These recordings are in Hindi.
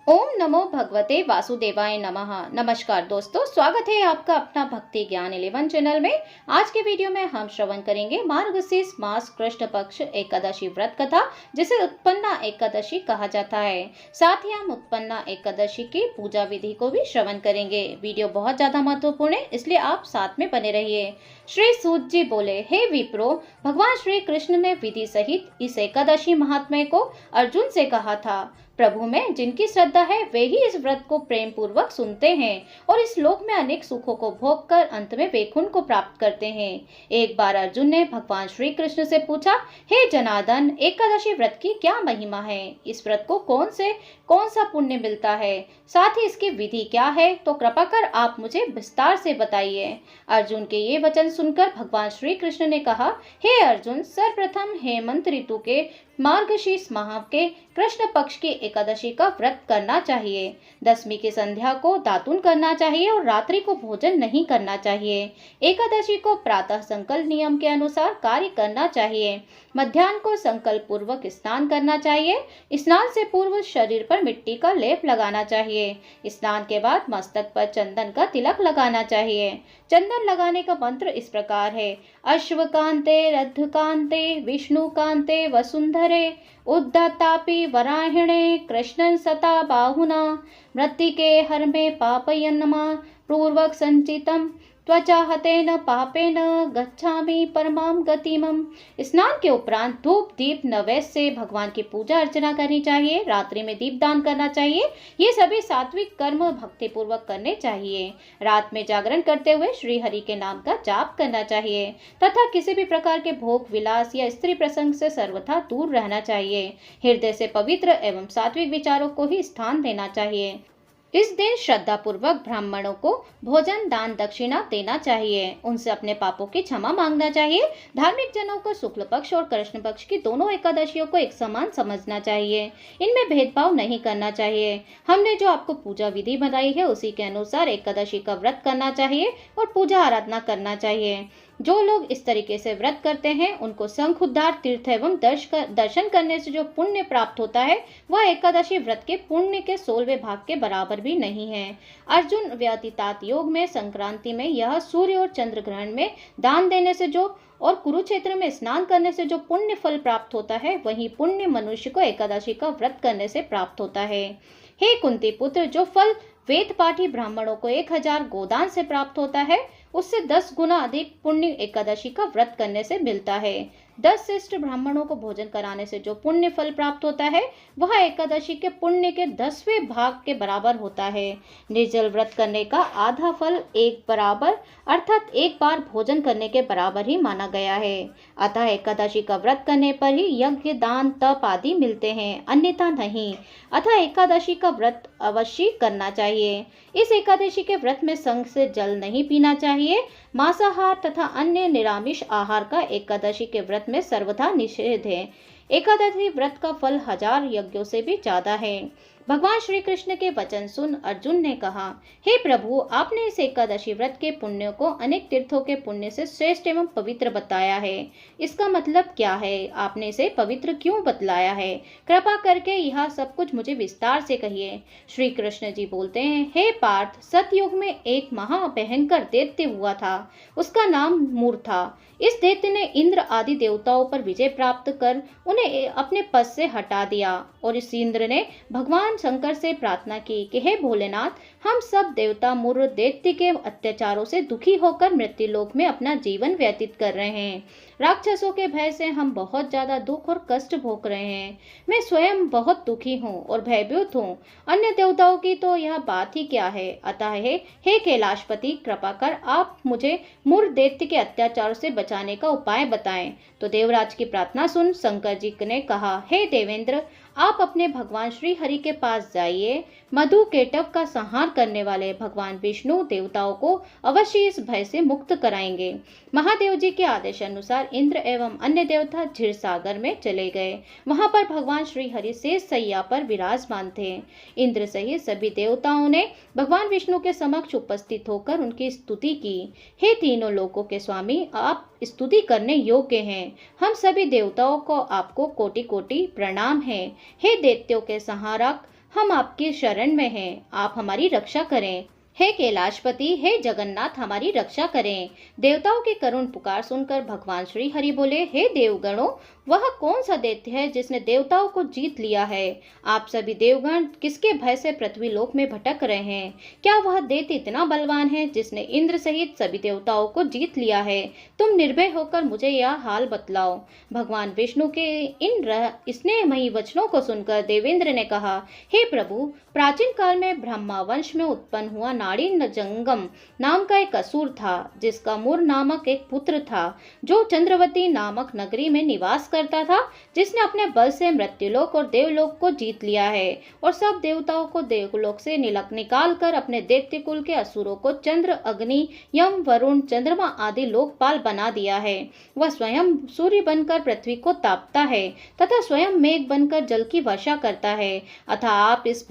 ओम नमो भगवते वासुदेवाय नमः। नमस्कार दोस्तों, स्वागत है आपका अपना भक्ति ज्ञान 11 चैनल में। आज के वीडियो में हम श्रवण करेंगे मार्गशीर्ष मास कृष्ण पक्ष एकादशी व्रत कथा, जिसे उत्पन्ना एकादशी कहा जाता है। साथ ही हम उत्पन्ना एकादशी की पूजा विधि को भी श्रवण करेंगे। वीडियो बहुत ज्यादा महत्वपूर्ण है, इसलिए आप साथ में बने रहिए। श्री सूत जी बोले, हे विप्रो, भगवान श्री कृष्ण ने विधि सहित इस एकादशी महात्म्य को अर्जुन से कहा था। प्रभु में जिनकी श्रद्धा है वे ही इस व्रत को प्रेम पूर्वक सुनते हैं और इस लोक में अनेक सुखों को भोग कर अंत में वैकुंठ को प्राप्त करते हैं। एक बार अर्जुन ने भगवान श्री कृष्ण से पूछा, हे जनार्दन, एकादशी व्रत की क्या महिमा है? इस व्रत को कौन सा पुण्य मिलता है? साथ ही इसकी विधि क्या है? तो कृपा कर आप मुझे विस्तार से बताइए। अर्जुन के ये वचन सुनकर भगवान श्री कृष्ण ने कहा, हे अर्जुन, सर्वप्रथम हेमंत ऋतु के मार्गशीर्ष माह के कृष्ण पक्ष की एकादशी का व्रत करना चाहिए। दशमी की संध्या को दातुन करना चाहिए और रात्रि को भोजन नहीं करना चाहिए। एकादशी को प्रातः संकल्प नियम के अनुसार कार्य करना चाहिए। मध्याह्न को संकल्प पूर्वक स्नान करना चाहिए। स्नान से पूर्व शरीर पर मिट्टी का लेप लगाना चाहिए। स्नान के बाद मस्तक पर चंदन का तिलक लगाना चाहिए। चंदन लगाने का मंत्र इस प्रकार है, अश्वकांते रद्धकांते विष्णुकांते वसुंधरे उद्धतापि वराहिणे कृष्णन सता बाहुना मृत्तिके हर में पापयन्नमा पूर्वक संचितम त्वचा हतेन पापेन गच्छामि परमाम गतिमम। स्नान के उपरांत धूप दीप नैवेद्य से भगवान की पूजा अर्चना करनी चाहिए। रात्रि में दीप दान करना चाहिए। ये सभी सात्विक कर्म भक्ति पूर्वक करने चाहिए। रात में जागरण करते हुए श्री हरि के नाम का जाप करना चाहिए तथा किसी भी प्रकार के भोग विलास या स्त्री प्रसंग से सर्वथा दूर रहना चाहिए। हृदय से पवित्र एवं सात्विक विचारों को ही स्थान देना चाहिए। इस दिन श्रद्धा पूर्वक ब्राह्मणों को भोजन दान दक्षिणा देना चाहिए। उनसे अपने पापों की क्षमा मांगना चाहिए। धार्मिक जनों को शुक्ल पक्ष और कृष्ण पक्ष की दोनों एकादशियों को एक समान समझना चाहिए। इनमें भेदभाव नहीं करना चाहिए। हमने जो आपको पूजा विधि बताई है उसी के अनुसार एकादशी का व्रत करना चाहिए और पूजा आराधना करना चाहिए। जो लोग इस तरीके से व्रत करते हैं उनको शंख उद्धार तीर्थ एवं दर्शन करने से जो पुण्य प्राप्त होता है वह एकादशी व्रत के पुण्य के 16वें भाग के बराबर भी नहीं है। अर्जुन व्यतीतात योग में संक्रांति में यह सूर्य और चंद्र ग्रहण में दान देने से जो और कुरुक्षेत्र में स्नान करने से जो पुण्य फल प्राप्त होता है वही पुण्य मनुष्य को एकादशी का व्रत करने से प्राप्त होता है। हे कुंती पुत्र, जो फल वेद पाठी ब्राह्मणों को 1000 गोदान से प्राप्त होता है उससे 10 गुना अधिक पुण्य एकादशी का व्रत करने से मिलता है। 10 श्रेष्ठ ब्राह्मणों को भोजन कराने से जो पुण्य फल प्राप्त होता है वह एकादशी के पुण्य के 10वें भाग के बराबर होता है। निर्जल व्रत करने का आधा फल एक बराबर अर्थात एक बार भोजन करने के बराबर ही माना गया है। अतः एकादशी का व्रत करने पर ही यज्ञ दान तप आदि मिलते हैं, अन्यथा नहीं। अतः एकादशी का व्रत अवश्य करना चाहिए। इस एकादशी के व्रत में संग से जल नहीं पीना चाहिए। मांसाहार तथा अन्य निरामिष आहार का एकादशी के व्रत में सर्वथा निषेध है। एकादशी व्रत का फल 1000 यज्ञों से भी ज्यादा है। भगवान श्री कृष्ण के वचन सुन अर्जुन ने कहा, हे प्रभु, आपने इस एकादशी व्रत के पुण्य को अनेक तीर्थों के पुण्य से श्रेष्ठ एवं पवित्र बताया है। इसका मतलब क्या है? आपने इसे पवित्र क्यों बतलाया है? कृपा करके यह सब कुछ मुझे विस्तार से कहिए। श्री कृष्ण जी बोलते हैं, हे पार्थ, सतयुग में एक महाभयंकर दैत्य हुआ था। उसका नाम मूर था। इस दैत्य ने इंद्र आदि देवताओं पर विजय प्राप्त कर उन्हें अपने पद से हटा दिया और इस इंद्र ने भगवान शंकर से प्रार्थना की कि हे भोलेनाथ, हम सब देवता मूर दैत्य के अत्याचारों से दुखी होकर मृत्युलोक में अपना जीवन व्यतीत कर रहे हैं। राक्षसों के भय से हम बहुत ज्यादा दुख और कष्ट भोग रहे हैं। मैं स्वयं बहुत दुखी हूँ और भयभीत हूँ। अन्य देवताओं की तो यह बात ही क्या है। अतः हे कैलाशपति, कृपा कर आप मुझे मूर दैत्य के अत्याचारों से बचाने का उपाय बताएं। तो देवराज की प्रार्थना सुन शंकर जी ने कहा, हे देवेंद्र, आप अपने भगवान श्री हरि के पास जाइए। मधु केटव का संहार करने वाले भगवान विष्णु देवताओं को अवश्य इस भय से मुक्त कराएंगे। महादेव जी के आदेश अनुसार इंद्र एवं अन्य देवता क्षीर सागर में चले गए। वहां पर भगवान श्री हरि शेष सैया पर विराजमान थे। इंद्र सहित सभी देवताओं ने भगवान विष्णु के समक्ष उपस्थित होकर उनकी स्तुति की। हे तीनों लोकों के स्वामी, आप स्तुति करने योग्य हैं। हम सभी देवताओं को आपको कोटि कोटि प्रणाम है। हे दैत्यों के संहारक, हम आपकी शरण में हैं, आप हमारी रक्षा करें। हे कैलाशपति, हे जगन्नाथ, हमारी रक्षा करें। देवताओं की करुण पुकार सुनकर भगवान श्री हरि बोले, हे देवगणों, वह कौन सा दैत्य है जिसने देवताओं को जीत लिया है? आप सभी देवगण किसके भय से पृथ्वी लोक में भटक रहे हैं? क्या वह दैत्य इतना बलवान है जिसने इंद्र सहित सभी देवताओं को जीत लिया है? तुम निर्भय होकर मुझे यह हाल बतलाओ। भगवान विष्णु के इन स्नेहमयी वचनों को सुनकर देवेंद्र ने कहा, हे प्रभु, प्राचीन काल में ब्रह्मा वंश में उत्पन्न हुआ नाड़ी जंगम नाम का एक असुर था, जिसका मुर नामक एक पुत्र था, जो चंद्रवती नामक नगरी में निवास करता था, जिसने अपने बल से मृत्युलोक और देवलोक को जीत लिया है और सब देवताओं को देवलोक से निकाल कर अपने दैत्य कुल के असुरों को चंद्र, अग्नि, यम, वरुण, चंद्रमा आदि लोकपाल बना दिया है। वह स्वयं सूर्य बनकर पृथ्वी को तापता है तथा स्वयं मेघ बनकर जल की वर्षा करता है। अतः आप इस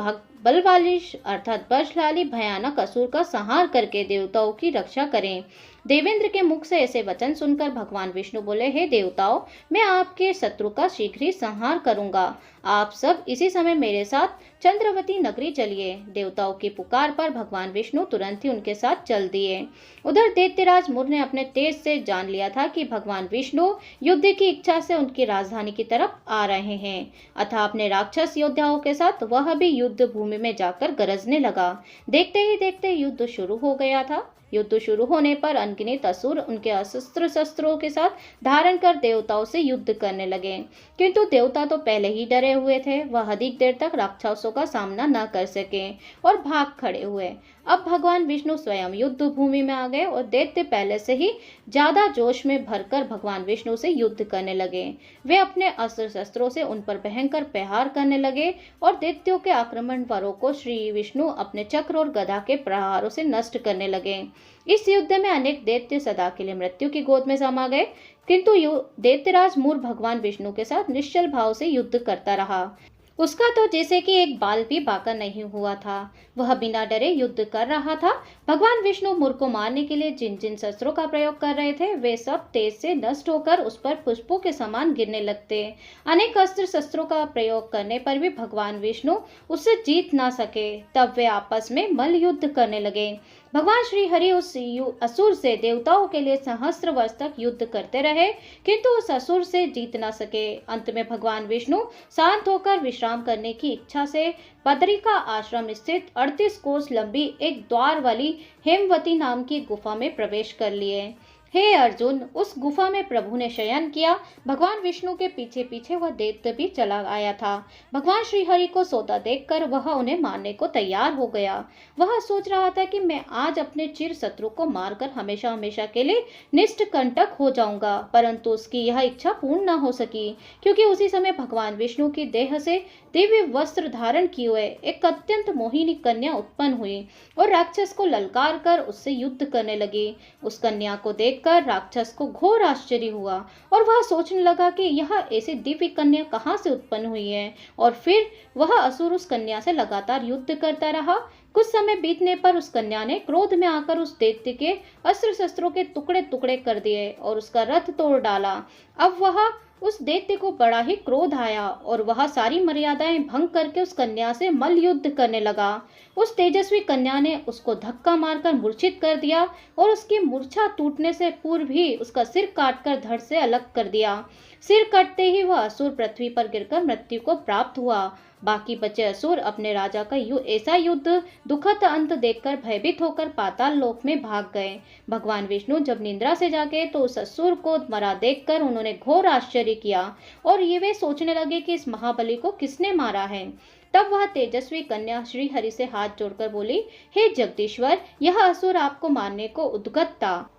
बलवाली अर्थात बलशाली भयानक असुर का संहार करके देवताओं की रक्षा करें। देवेंद्र के मुख से ऐसे वचन सुनकर भगवान विष्णु बोले, हे देवताओं, मैं आपके शत्रु का शीघ्र ही संहार करूंगा। आप सब इसी समय मेरे साथ चंद्रवती नगरी चलिए। देवताओं की पुकार पर भगवान विष्णु तुरंत ही उनके साथ चल दिए। उधर दैत्यराज मुर ने अपने तेज से जान लिया था कि भगवान विष्णु युद्ध की इच्छा से उनकी राजधानी की तरफ आ रहे हैं। अतः अपने राक्षस योद्धाओं के साथ वह भी युद्ध भूमि में जाकर गरजने लगा। देखते ही देखते युद्ध शुरू हो गया था। युद्ध शुरू होने पर अनगिनत असुर उनके अस्त्र शस्त्रों के साथ धारण कर देवताओं से युद्ध करने लगे, किंतु देवता तो पहले ही डरे हुए थे। वह अधिक देर तक राक्षसों का सामना न कर सके और भाग खड़े हुए। अब भगवान विष्णु स्वयं युद्ध भूमि में आ गए और दैत्य पहले से ही ज्यादा जोश में भरकर भगवान विष्णु से युद्ध करने लगे। वे अपने अस्त्र शस्त्रों से उन पर भयंकर प्रहार करने लगे और दैत्यों के आक्रमण वरों को श्री विष्णु अपने चक्र और गदा के प्रहारों से नष्ट करने लगे। इस युद्ध में अनेक दैत्य सदा के लिए मृत्यु की गोद में समा गए, किंतु दैत्यराज मूर भगवान विष्णु के साथ निश्चल भाव से युद्ध करता रहा। उसका तो जैसे कि एक बाल भी बाका नहीं हुआ था। वह बिना डरे युद्ध कर रहा था। भगवान विष्णु मूर को मारने के लिए जिन जिन शस्त्रों का प्रयोग कर रहे थे, वे सब तेज से नष्ट होकर उस पर पुष्पों के समान गिरने लगते। अनेक अस्त्र शस्त्रों का प्रयोग करने पर भी भगवान विष्णु उससे जीत ना सके। तब वे आपस में मल्ल युद्ध करने लगे। भगवान श्री हरि उस असुर से देवताओं के लिए सहस्त्र वर्ष तक युद्ध करते रहे, किंतु उस असुर से जीत ना सके। अंत में भगवान विष्णु शांत होकर विश्राम करने की इच्छा से बदरिका आश्रम स्थित 38 कोस लंबी एक द्वार वाली हेमवती नाम की गुफा में प्रवेश कर लिए। हे अर्जुन, उस गुफा में प्रभु ने शयन किया। भगवान विष्णु के पीछे पीछे वह दैत्य भी चला आया था। भगवान श्री हरि को सोता देखकर वह उन्हें मारने को तैयार हो गया। वह सोच रहा था कि मैं आज अपने चिर शत्रु को मारकर हमेशा हमेशा के लिए निष्कंटक हो जाऊंगा, परंतु उसकी यह इच्छा पूर्ण न हो सकी, क्योंकि उसी समय भगवान विष्णु की देह से दिव्य वस्त्र धारण किए हुए एक अत्यंत मोहिनी कन्या उत्पन्न हुई और राक्षस को ललकार कर उससे युद्ध करने लगी। उस कन्या को देखकर राक्षस को घोर आश्चर्य हुआ और वह सोचने लगा कि यह ऐसी दिव्य कन्या कहाँ से उत्पन्न हुई है, और फिर वह असुर उस कन्या से लगातार युद्ध करता रहा। कुछ समय बीतने पर उस कन्या ने क्रोध में आकर उस दैत्य के अस्त्र शस्त्रों के टुकड़े टुकड़े कर दिए और उसका रथ तोड़ डाला। अब वह उस दैत्य को बड़ा ही क्रोध आया और वह सारी मर्यादाएं भंग करके उस कन्या से मल्ल युद्ध करने लगा। उस तेजस्वी कन्या ने उसको धक्का मारकर मूर्छित कर दिया और उसकी मूर्छा टूटने से पूर्व ही उसका सिर काटकर धड़ से अलग कर दिया। सिर कटते ही वह असुर पृथ्वी पर गिरकर मृत्यु को प्राप्त हुआ। बाकी बचे असुर अपने राजा का ऐसा युद्ध दुखद अंत देखकर भयभीत होकर पाताल लोक में भाग गए। भगवान विष्णु जब निद्रा से जागे तो उस असुर को मरा देखकर उन्होंने घोर आश्चर्य किया और ये वे सोचने लगे कि इस महाबली को किसने मारा है। तब वह तेजस्वी कन्या श्री हरि से हाथ जोड़कर बोली, हे जगदीश्वर, यह असुर आपको मारने को उद्गत था,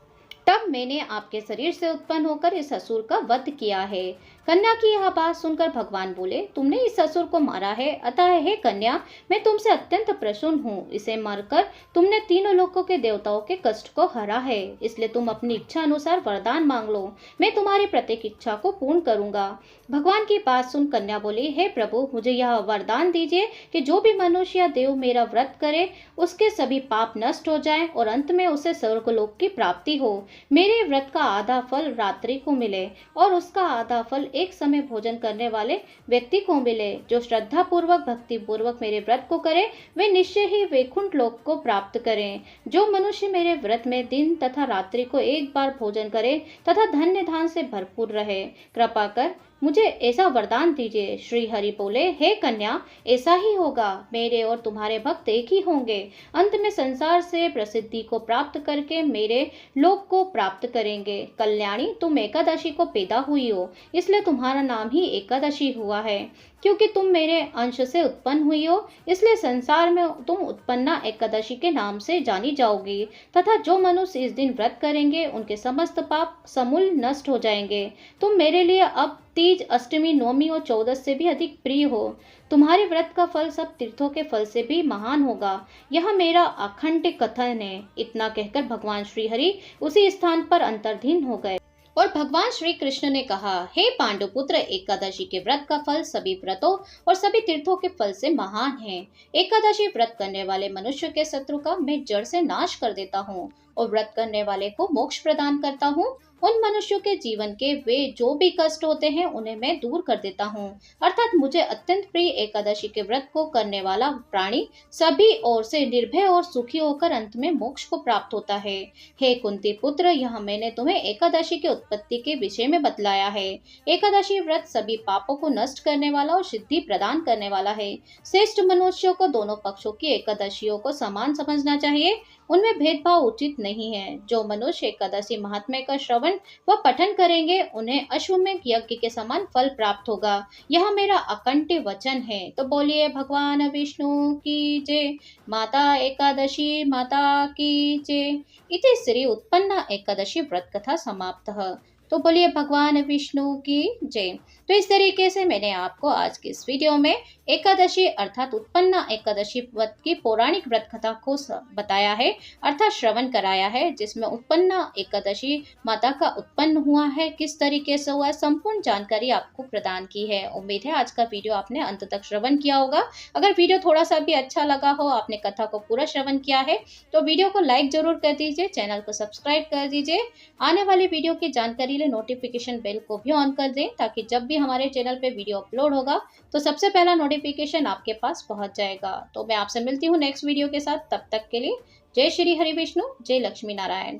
तब मैंने आपके शरीर से उत्पन्न होकर इस असुर का वध किया है। कन्या की यह बात सुनकर भगवान बोले, तुमने इस असुर को मारा है, अतः हे कन्या, मैं तुमसे अत्यंत प्रसन्न हूँ। इसे मारकर तुमने तीनों लोकों के देवताओं के कष्ट को हरा है, इसलिए तुम अपनी इच्छा अनुसार वरदान मांग लो, मैं तुम्हारी प्रत्येक इच्छा को पूर्ण करूंगा। भगवान की बात सुन कन्या बोली, हे प्रभु, मुझे यह वरदान दीजिए कि जो भी मनुष्य या देव मेरा व्रत करे उसके सभी पाप नष्ट हो जाएं और अंत में उसे स्वर्गलोक की प्राप्ति हो। मेरे व्रत का आधा फल रात्रि को मिले और उसका आधा फल एक समय भोजन करने वाले व्यक्ति को मिले। जो श्रद्धा पूर्वक भक्ति पूर्वक मेरे व्रत को करे वे निश्चय ही वैकुंठ लोक को प्राप्त करें। जो मनुष्य मेरे व्रत में दिन तथा रात्रि को एक बार भोजन करे तथा धन्य धान से भरपूर रहे, कृपा कर मुझे ऐसा वरदान दीजिए। श्री हरि बोले, हे कन्या, ऐसा ही होगा। मेरे और तुम्हारे भक्त एक ही होंगे। अंत में संसार से प्रसिद्धि को प्राप्त करके मेरे लोक को प्राप्त करेंगे। कल्याणी, तुम एकादशी को पैदा हुई हो, इसलिए तुम्हारा नाम ही एकादशी हुआ है। क्योंकि तुम मेरे अंश से उत्पन्न हुई हो, इसलिए संसार में तुम उत्पन्ना एकादशी के नाम से जानी जाओगी। तथा जो मनुष्य इस दिन व्रत करेंगे उनके समस्त पाप समूल नष्ट हो जाएंगे। तुम मेरे लिए अब तीज, अष्टमी, नवमी और चौदस से भी अधिक प्रिय हो। तुम्हारे व्रत का फल सब तीर्थों के फल से भी महान होगा। यह मेरा अखंड कथन है। इतना कहकर भगवान श्री हरि उसी स्थान पर अंतर्धीन हो गए। और भगवान श्री कृष्ण ने कहा, हे पांडुपुत्र, एकादशी के व्रत का फल सभी व्रतों और सभी तीर्थों के फल से महान है। एकादशी व्रत करने वाले मनुष्य के शत्रु का मैं जड़ से नाश कर देता हूँ और व्रत करने वाले को मोक्ष प्रदान करता हूँ। उन मनुष्यों के जीवन के वे जो भी कष्ट होते हैं उन्हें मैं दूर कर देता हूँ। अर्थात मुझे अत्यंत प्रिय एकादशी के व्रत को करने वाला प्राणी सभी ओर से निर्भय और सुखी होकर अंत में मोक्ष को प्राप्त होता है। हे कुंती पुत्र, यह मैंने तुम्हें एकादशी के उत्पत्ति के विषय में बतलाया है। एकादशी व्रत सभी पापों को नष्ट करने वाला और सिद्धि प्रदान करने वाला है। श्रेष्ठ मनुष्यों को दोनों पक्षों की एकादशियों को समान समझना चाहिए, उनमें भेदभाव उचित नहीं है। जो मनुष्य एकादशी महात्म्य का श्रवण व पठन करेंगे उन्हें अश्वमेध यज्ञ के समान फल प्राप्त होगा। यह मेरा अकंठ वचन है। तो बोलिए भगवान विष्णु की जय। माता एकादशी माता की जय। इति श्री उत्पन्ना एकादशी व्रत कथा समाप्तः। तो बोलिए भगवान विष्णु की जय। तो इस तरीके से मैंने आपको आज की इस वीडियो में एकादशी अर्थात उत्पन्ना एकादशी व्रत की पौराणिक व्रत कथा को बताया है, अर्थात श्रवण कराया है, जिसमें उत्पन्ना एकादशी माता का उत्पन्न हुआ है, किस तरीके से हुआ है, संपूर्ण जानकारी आपको प्रदान की है। उम्मीद है आज का वीडियो आपने अंत तक श्रवण किया होगा। अगर वीडियो थोड़ा सा भी अच्छा लगा हो, आपने कथा को पूरा श्रवण किया है, तो वीडियो को लाइक जरूर कर दीजिए, चैनल को सब्सक्राइब कर दीजिए। आने वाली वीडियो की जानकारी नोटिफिकेशन बेल को भी ऑन कर दें, ताकि जब भी हमारे चैनल पे वीडियो अपलोड होगा तो सबसे पहला नोटिफिकेशन आपके पास पहुंच जाएगा। तो मैं आपसे मिलती हूँ नेक्स्ट वीडियो के साथ। तब तक के लिए जय श्री हरि विष्णु, जय लक्ष्मी नारायण।